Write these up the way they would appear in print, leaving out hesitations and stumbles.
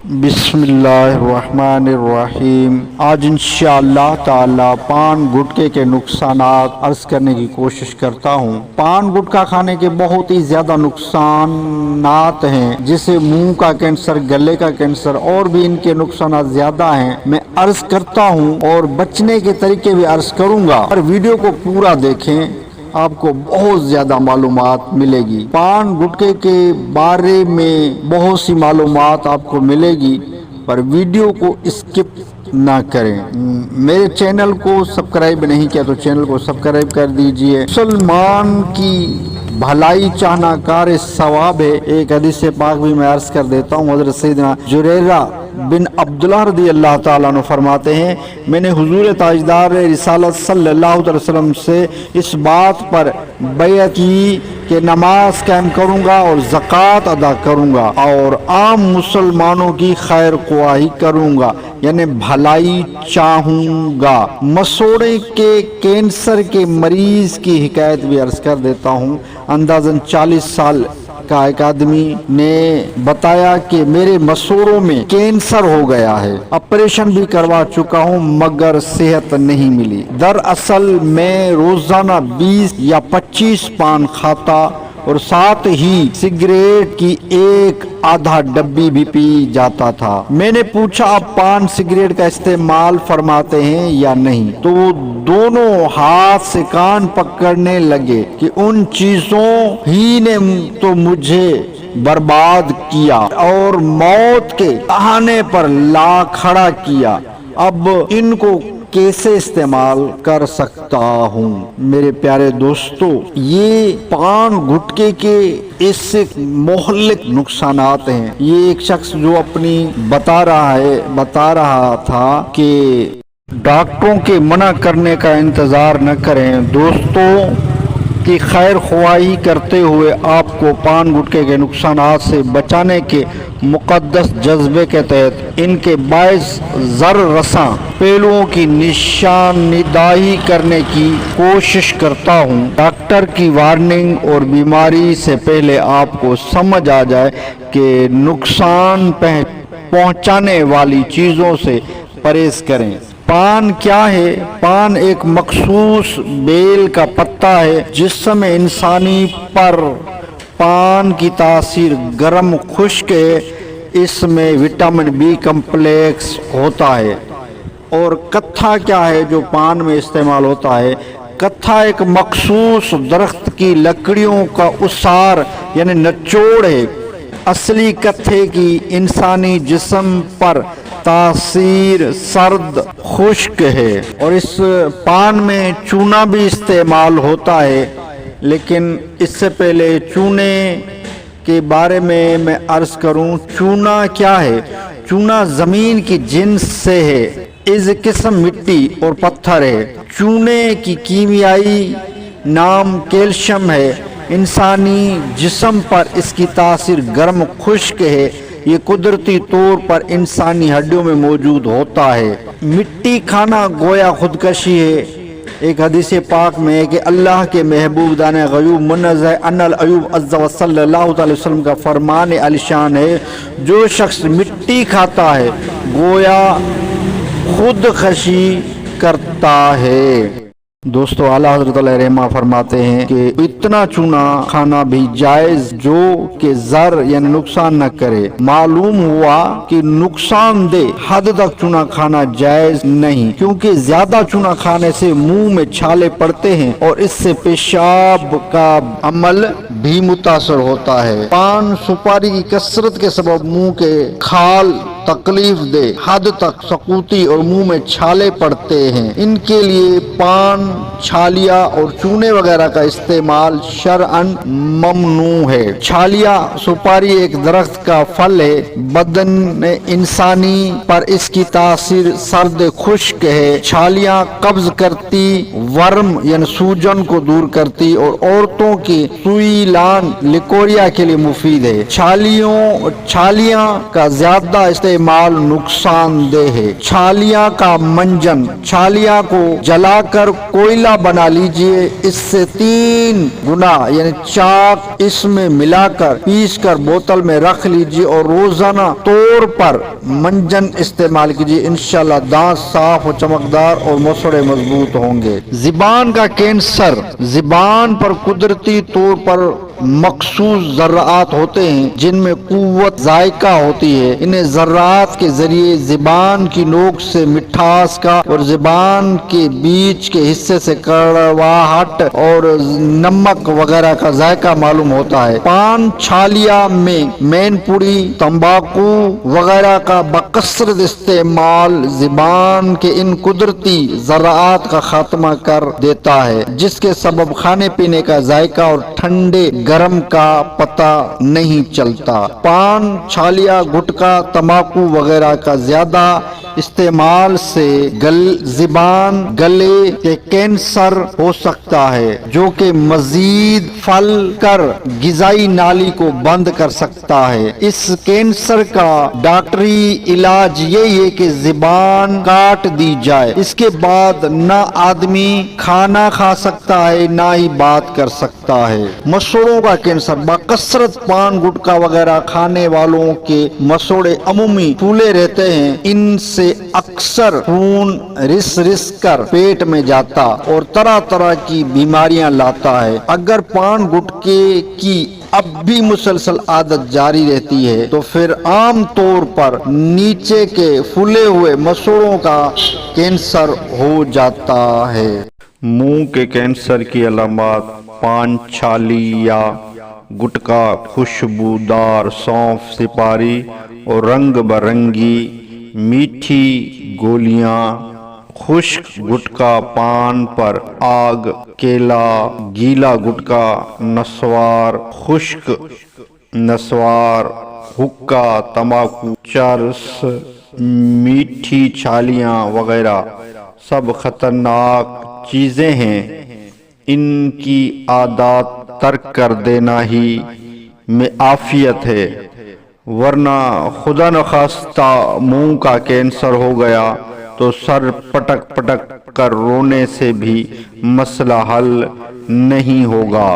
بسم اللہ الرحمن الرحیم۔ آج انشاءاللہ تعالی پان گٹکے کے نقصانات عرض کرنے کی کوشش کرتا ہوں۔ پان گٹکا کھانے کے بہت ہی زیادہ نقصانات ہیں، جیسے منہ کا کینسر، گلے کا کینسر، اور بھی ان کے نقصانات زیادہ ہیں۔ میں عرض کرتا ہوں اور بچنے کے طریقے بھی عرض کروں گا، اور ویڈیو کو پورا دیکھیں، آپ کو بہت زیادہ معلومات ملے گی۔ پان گٹکے کے بارے میں بہت سی معلومات آپ کو ملے گی، پر ویڈیو کو اسکپ نہ کریں۔ میرے چینل کو سبسکرائب نہیں کیا تو چینل کو سبسکرائب کر دیجئے۔ مسلمان کی بھلائی چاہنا کار ثواب ہے۔ ایک حدیث پاک بھی میں عرض کر دیتا ہوں۔ حضرت سیدنا جریرہ بن عبداللہ رضی اللہ تعالیٰ عنہ فرماتے ہیں، میں نے حضور تاجدار رسالت صلی اللہ علیہ وسلم سے اس بات پر بیعت کی کہ نماز قائم کروں گا اور زکوٰۃ ادا کروں گا اور عام مسلمانوں کی خیر خواہی کروں گا، یعنی بھلائی چاہوں گا۔ مسوڑے کے کینسر کے مریض کی حکایت بھی عرض کر دیتا ہوں۔ اندازاً 40 سال کا ایک آدمی نے بتایا کہ میرے مسوڑوں میں کینسر ہو گیا ہے، آپریشن بھی کروا چکا ہوں مگر صحت نہیں ملی۔ دراصل میں روزانہ 20 یا 25 پان کھاتا اور ساتھ ہی سگریٹ کی ایک آدھا ڈبی بھی پی جاتا تھا۔ میں نے پوچھا آپ پان سگریٹ کا استعمال فرماتے ہیں یا نہیں؟ تو وہ دونوں ہاتھ سے کان پکڑنے لگے کہ ان چیزوں ہی نے تو مجھے برباد کیا اور موت کے تہانے پر لا کھڑا کیا، اب ان کو کیسے استعمال کر سکتا ہوں؟ میرے پیارے دوستو، یہ پان گٹکے کے اس سے مہلک نقصانات ہیں۔ یہ ایک شخص جو اپنی بتا رہا تھا کہ ڈاکٹروں کے منع کرنے کا انتظار نہ کریں، دوستوں کی خیر خواہی کرتے ہوئے آپ کو پان گٹکے کے نقصانات سے بچانے کے مقدس جذبے کے تحت ان کے باعث ضرر رساں پہلوؤں کی نشاندہی کرنے کی کوشش کرتا ہوں۔ ڈاکٹر کی وارننگ اور بیماری سے پہلے آپ کو سمجھ آ جائے کہ نقصان پہنچانے والی چیزوں سے پرہیز کریں۔ پان کیا ہے؟ پان ایک مخصوص بیل کا پتا ہے۔ جسم انسانی پر پان کی تاثیر گرم خشک ہے، اس میں وٹامن بی کمپلیکس ہوتا ہے۔ اور کتھا کیا ہے جو پان میں استعمال ہوتا ہے؟ کتھا ایک مخصوص درخت کی لکڑیوں کا اسار یعنی نچوڑ ہے۔ اصلی کتھے کی انسانی جسم پر تاثیر سرد خشک ہے، اور اس پان میں چونا بھی استعمال ہوتا ہے۔ لیکن اس سے پہلے چونے کے بارے میں عرض کروں، چونا کیا ہے؟ چونا زمین کی جنس سے ہے، اس قسم مٹی اور پتھر ہے۔ چونے کی کیمیائی نام کیلشیم ہے۔ انسانی جسم پر اس کی تاثیر گرم خشک ہے۔ یہ قدرتی طور پر انسانی ہڈیوں میں موجود ہوتا ہے۔ مٹی کھانا گویا خودکشی ہے۔ ایک حدیث پاک میں ہے کہ اللہ کے محبوب دانے غیوب منزہ ان العیوب عز و صلی اللہ علیہ وسلم کا فرمان عالی شان ہے، جو شخص مٹی کھاتا ہے گویا خودکشی کرتا ہے۔ دوستو، اعلیٰ حضرت علیہ رحمہ فرماتے ہیں کہ اتنا چونا کھانا بھی جائز جو کہ ضرر یعنی نقصان نہ کرے۔ معلوم ہوا کہ نقصان دہ حد تک چونا کھانا جائز نہیں، کیونکہ زیادہ چونا کھانے سے منہ میں چھالے پڑتے ہیں اور اس سے پیشاب کا عمل بھی متاثر ہوتا ہے۔ پان سپاری کی کثرت کے سبب منہ کے کھال تکلیف دہ حد تک سکوتی اور منہ میں چھالے پڑتے ہیں۔ ان کے لیے پان، چھالیاں اور چونے وغیرہ کا استعمال شرعاً ممنوع ہے۔ چھالیاں سپاری ایک درخت کا پھل ہے۔ بدن انسانی پر اس کی تاثیر سرد خشک ہے۔ چھالیاں قبض کرتی، ورم یعنی سوجن کو دور کرتی اور عورتوں کی سوئی لان لیکوریا کے لیے مفید ہے۔ چھالیاں کا زیادہ استعمال استعمال نقصان دہ ہے۔ چھالیاں کا منجن، چھالیاں کو جلا کر کوئلہ بنا لیجئے، اس سے 3 گنا یعنی چاک اس میں ملا کر پیس کر بوتل میں رکھ لیجئے اور روزانہ طور پر منجن استعمال کیجئے، انشاءاللہ دانت صاف و چمکدار اور مسوڑے مضبوط ہوں گے۔ زبان کا کینسر، زبان پر قدرتی طور پر مخصوص ذرات ہوتے ہیں جن میں قوت ذائقہ ہوتی ہے۔ انہیں ذرات کے ذریعے زبان کی نوک سے مٹھاس کا اور زبان کے بیچ کے حصے سے کڑواہٹ اور نمک وغیرہ کا ذائقہ معلوم ہوتا ہے۔ پان چھالیاں میں مین پوڑی، تمباکو وغیرہ کا بکثرت استعمال زبان کے ان قدرتی ذرات کا خاتمہ کر دیتا ہے، جس کے سبب کھانے پینے کا ذائقہ اور ٹھنڈے گرم کا پتہ نہیں چلتا۔ پان، چھالیاں، گٹکا، تمباکو وغیرہ کا زیادہ استعمال سے زبان، گلے کے کینسر ہو سکتا ہے، جو کہ مزید پھل کر غذائی نالی کو بند کر سکتا ہے۔ اس کینسر کا ڈاکٹری علاج یہی ہے کہ زبان کاٹ دی جائے، اس کے بعد نہ آدمی کھانا کھا سکتا ہے نہ ہی بات کر سکتا ہے۔ مسوڑوں کا کینسر، بکثرت پان گٹکا وغیرہ کھانے والوں کے مسوڑے عمومی پھولے رہتے ہیں، ان سے اکثر خون رس کر پیٹ میں جاتا اور طرح طرح کی بیماریاں لاتا ہے۔ اگر پان گٹکے کی اب بھی مسلسل عادت جاری رہتی ہے تو پھر عام طور پر نیچے کے پھولے ہوئے مسوڑوں کا کینسر ہو جاتا ہے۔ منہ کے کینسر کی علامات: پان چھالی یا گٹکا خوشبودار سونف، سپاری اور رنگ برنگی میٹھی گولیاں، خشک گٹکا پان پر آگ، کیلا، گیلا گٹکا، نسوار، خشک نسوار، حکا، تمباکو، چرس، میٹھی چھالیاں وغیرہ سب خطرناک چیزیں ہیں۔ ان کی عادات ترک کر دینا ہی میں عافیت ہے، ورنہ خدا نخواستہ منہ کا کینسر ہو گیا تو سر پٹک پٹک کر رونے سے بھی مسئلہ حل نہیں ہوگا۔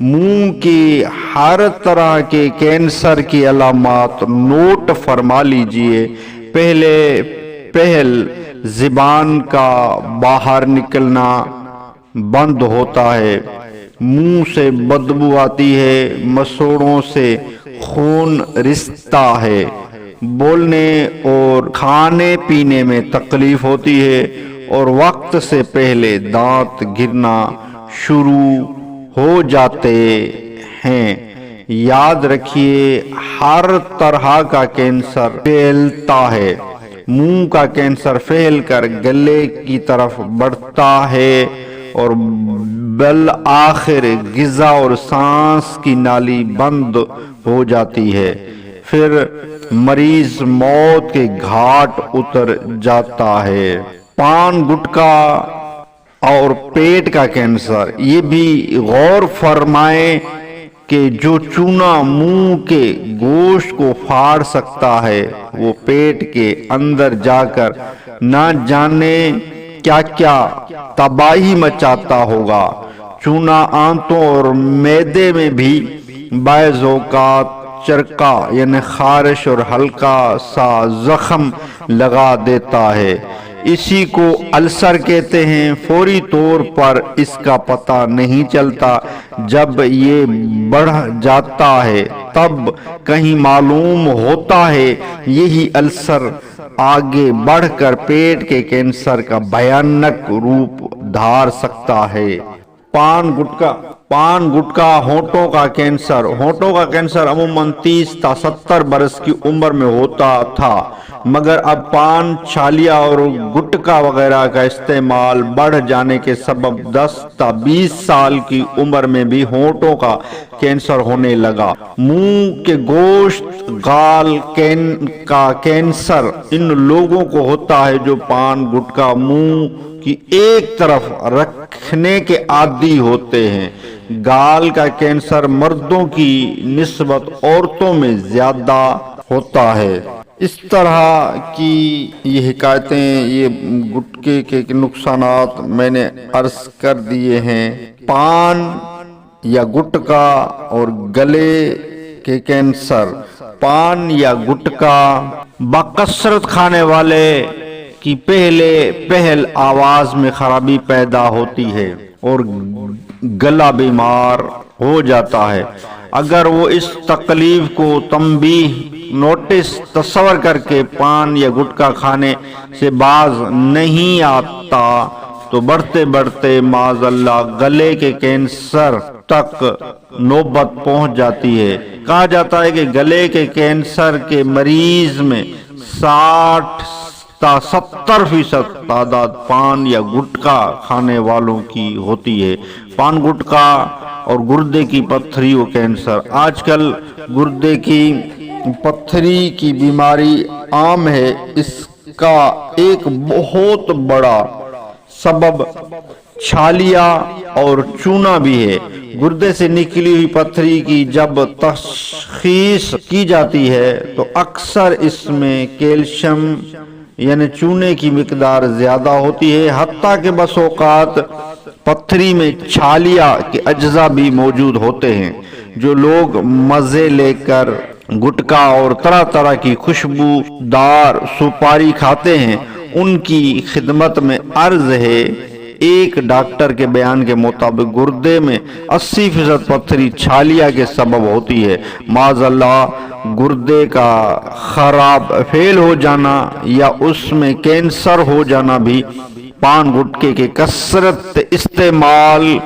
منہ کی ہر طرح کے کینسر کی علامات نوٹ فرما لیجئے۔ پہل زبان کا باہر نکلنا بند ہوتا ہے، منہ سے بدبو آتی ہے، مسوڑوں سے خون رستا ہے، بولنے اور کھانے پینے میں تکلیف ہوتی ہے اور وقت سے پہلے دانت گرنا شروع ہو جاتے ہیں۔ یاد رکھیے، ہر طرح کا کینسر پھیلتا ہے۔ منہ کا کینسر پھیل کر گلے کی طرف بڑھتا ہے اور بالآخر غذا اور سانس کی نالی بند ہو جاتی ہے، پھر مریض موت کے گھاٹ اتر جاتا ہے۔ پان گٹکا اور پیٹ کا کینسر، یہ بھی غور فرمائیں کہ جو چونا منہ کے گوشت کو پھاڑ سکتا ہے وہ پیٹ کے اندر جا کر نہ جانے کیا کیا تباہی مچاتا ہوگا۔ چونا آنتوں اور معدے میں بھی بعض اوقات چرکا یعنی خارش اور ہلکا سا زخم لگا دیتا ہے، اسی کو السر کہتے ہیں۔ فوری طور پر اس کا پتہ نہیں چلتا، جب یہ بڑھ جاتا ہے تب کہیں معلوم ہوتا ہے۔ یہی السر آگے بڑھ کر پیٹ کے کینسر کا بھیانک روپ دھار سکتا ہے۔ پان گٹکا ہونٹوں کا کینسر۔ ہونٹوں کا کینسر عموماً 30 تا 70 برس کی عمر میں ہوتا تھا، مگر اب پان، چھالیاں اور گٹکا وغیرہ کا استعمال بڑھ جانے کے سبب 10 تا 20 سال کی عمر میں بھی ہونٹوں کا کینسر ہونے لگا۔ منہ کے گوشت گال کا کینسر ان لوگوں کو ہوتا ہے جو پان گٹکا منہ کی ایک طرف رکھنے کے عادی ہوتے ہیں۔ گال کا کینسر مردوں کی نسبت عورتوں میں زیادہ ہوتا ہے۔ اس طرح کی یہ حکایتیں، یہ گٹکے کے نقصانات میں نے عرض کر دیے ہیں۔ پان یا گٹکا اور گلے کے کینسر۔ پان یا گٹکا بکثرت کھانے والے کی پہل آواز میں خرابی پیدا ہوتی ہے اور گلا بیمار ہو جاتا ہے۔ اگر وہ اس تکلیف کو تنبیہ نوٹس تصور کر کے پان یا گٹکا کھانے سے باز نہیں آتا تو بڑھتے بڑھتے معاذ اللہ گلے کے کینسر تک نوبت پہنچ جاتی ہے۔ کہا جاتا ہے کہ گلے کے کینسر کے مریض میں 60 تا 70% تعداد پان یا گٹکا کھانے والوں کی ہوتی ہے۔ پان، گٹکا اور گردے کی پتھری و کینسر۔ آج کل گردے کی پتھری کی بیماری عام ہے۔ اس کا ایک بہت بڑا سبب چھالیا اور چونا بھی ہے۔ گردے سے نکلی ہوئی پتھری کی جب تشخیص کی جاتی ہے تو اکثر اس میں کیلشیم یعنی چونے کی مقدار زیادہ ہوتی ہے، حتیٰ کہ بس اوقات پتھری میں چھالیا کے اجزاء بھی موجود ہوتے ہیں۔ جو لوگ مزے لے کر گٹکا اور طرح طرح کی خوشبودار سپاری کھاتے ہیں، ان کی خدمت میں عرض ہے، ایک ڈاکٹر کے بیان کے مطابق گردے میں 80% پتھری چھالیا کے سبب ہوتی ہے۔ معاذ اللہ گردے کا خراب فیل ہو جانا یا اس میں کینسر ہو جانا بھی پان گٹکے کے کثرت استعمال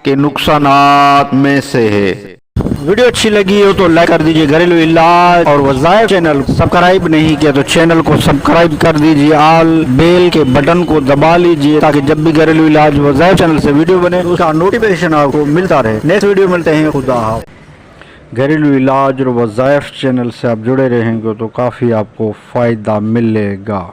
کے نقصانات میں سے ہے۔ ویڈیو اچھی لگی ہو تو لائک کر دیجئے۔ گھریلو علاج اور وظائف چینل سبسکرائب نہیں کیا تو چینل کو سبسکرائب کر دیجئے، آل بیل کے بٹن کو دبا لیجئے تاکہ جب بھی گھریلو علاج وظائف چینل سے ویڈیو بنے اس کا نوٹیفیکیشن آپ کو ملتا رہے۔ نیکسٹ ویڈیو ملتے ہیں، خدا حافظ۔ گھریلو علاج اور وظائف چینل سے آپ جڑے رہیں گے تو کافی آپ کو فائدہ ملے گا۔